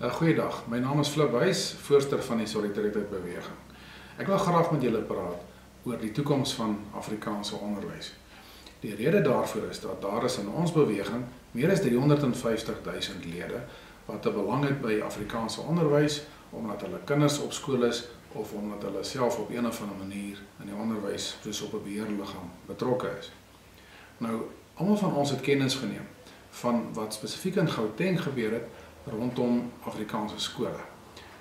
Goeiedag, my naam is Flip Wys, voorsteur van die Solidariteit Beweging. Ek wil graag met julle praat oor die toekoms van Afrikaanse onderwys. Die rede daarvoor is dat daar is in ons beweging meer as 350.000 lede wat 'n belang het by Afrikaanse onderwys, omdat hulle kinders op skool is of omdat hulle self op een of ander manier in die onderwys soos op 'n beheerliggaam betrokke is. Nou, almal van ons het kennis geneem van wat spesifiek in Gauteng gebeur het rondom Afrikaanse skole.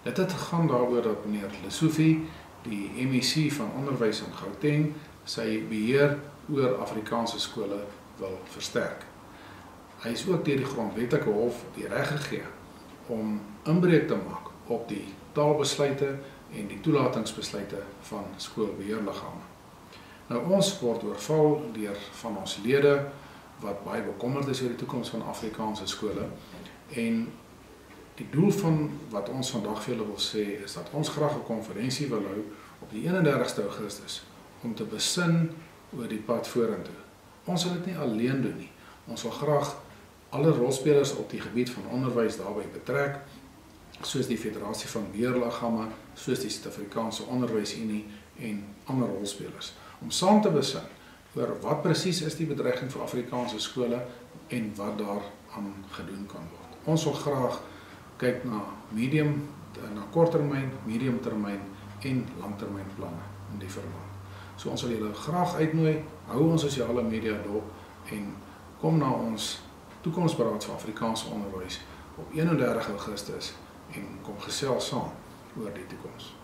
Dit het gegaan daaroor dat meneer Lesofie, die MEC van onderwys in Gauteng, sy beheer oor Afrikaanse skole wil versterk. Hy is ook deur die grondwetlike hof die reg gegee om inbreuk te maak op die taalbesluite en die toelatingsbesluite van skoolbeheerliggame. Nou, ons word oorval deur van ons lede wat baie bekommerd is oor die toekoms van Afrikaanse skole, en die doel van wat ons vandag vir julle wil sê is dat ons graag 'n konferensie wil hou op die 31ste Augustus om te besin oor die pad vorentoe. Ons sal dit nie alleen doen nie. Ons wil graag alle rolspelers op die gebied van onderwys daarbey betrek, soos die Federasie van Beheerliggame, soos die Suid-Afrikaanse Onderwysunie en ander rolspelers, om saam te besin oor wat presies is die bedreiging vir Afrikaanse skole en wat daaraan gedoen kan word. Ons wil graag kyk na korttermyn, mediumtermyn en langtermynplanne in die verband. So ons wil julle graag uitnooi, hou ons sosiale media dop en kom na ons toekomsberaad vir Afrikaanse onderwys op 31 Augustus en kom gesels saam oor die toekoms.